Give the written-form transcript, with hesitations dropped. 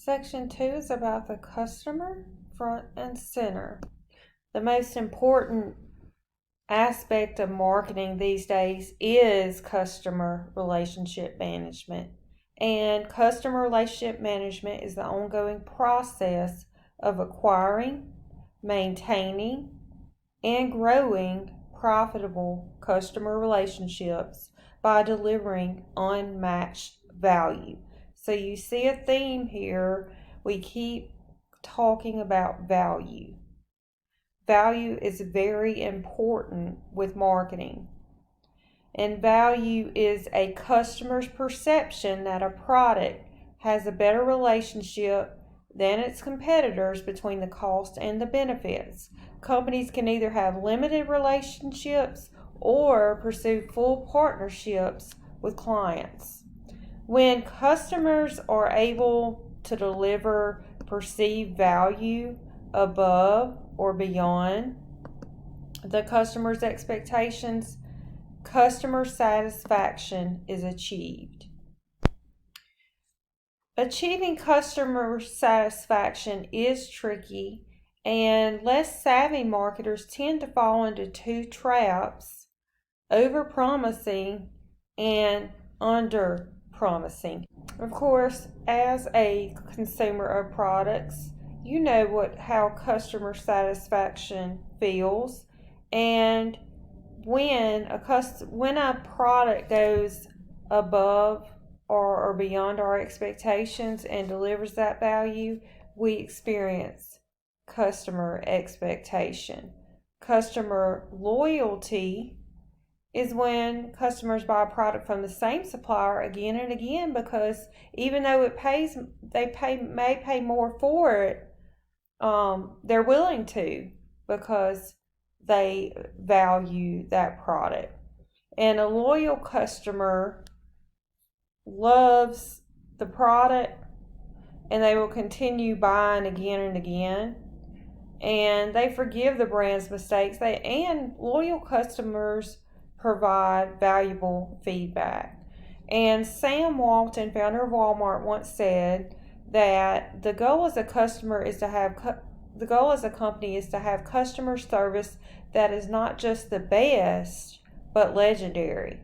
Section 2 is about the customer front and center. The most important aspect of marketing these days is customer relationship management. And customer relationship management is the ongoing process of acquiring, maintaining, and growing profitable customer relationships by delivering unmatched value. So you see a theme here. We keep talking about value. Value is very important with marketing. And value is a customer's perception that a product has a better relationship than its competitors between the cost and the benefits. Companies can either have limited relationships or pursue full partnerships with clients. When customers are able to deliver perceived value above or beyond the customer's expectations, customer satisfaction is achieved. Achieving customer satisfaction is tricky, and less savvy marketers tend to fall into two traps: over-promising and under-promising. Of course, as a consumer of products, you know how customer satisfaction feels, and when a product goes above or beyond our expectations and delivers that value, we experience customer expectation. Customer loyalty is when customers buy a product from the same supplier again and again, because even though they may pay more for it, they're willing to, because they value that product. And a loyal customer loves the product, and they will continue buying again and again, and they forgive the brand's mistakes. And loyal customers provide valuable feedback. And Sam Walton, founder of Walmart, once said that the goal as a company is to have customer service that is not just the best, but legendary.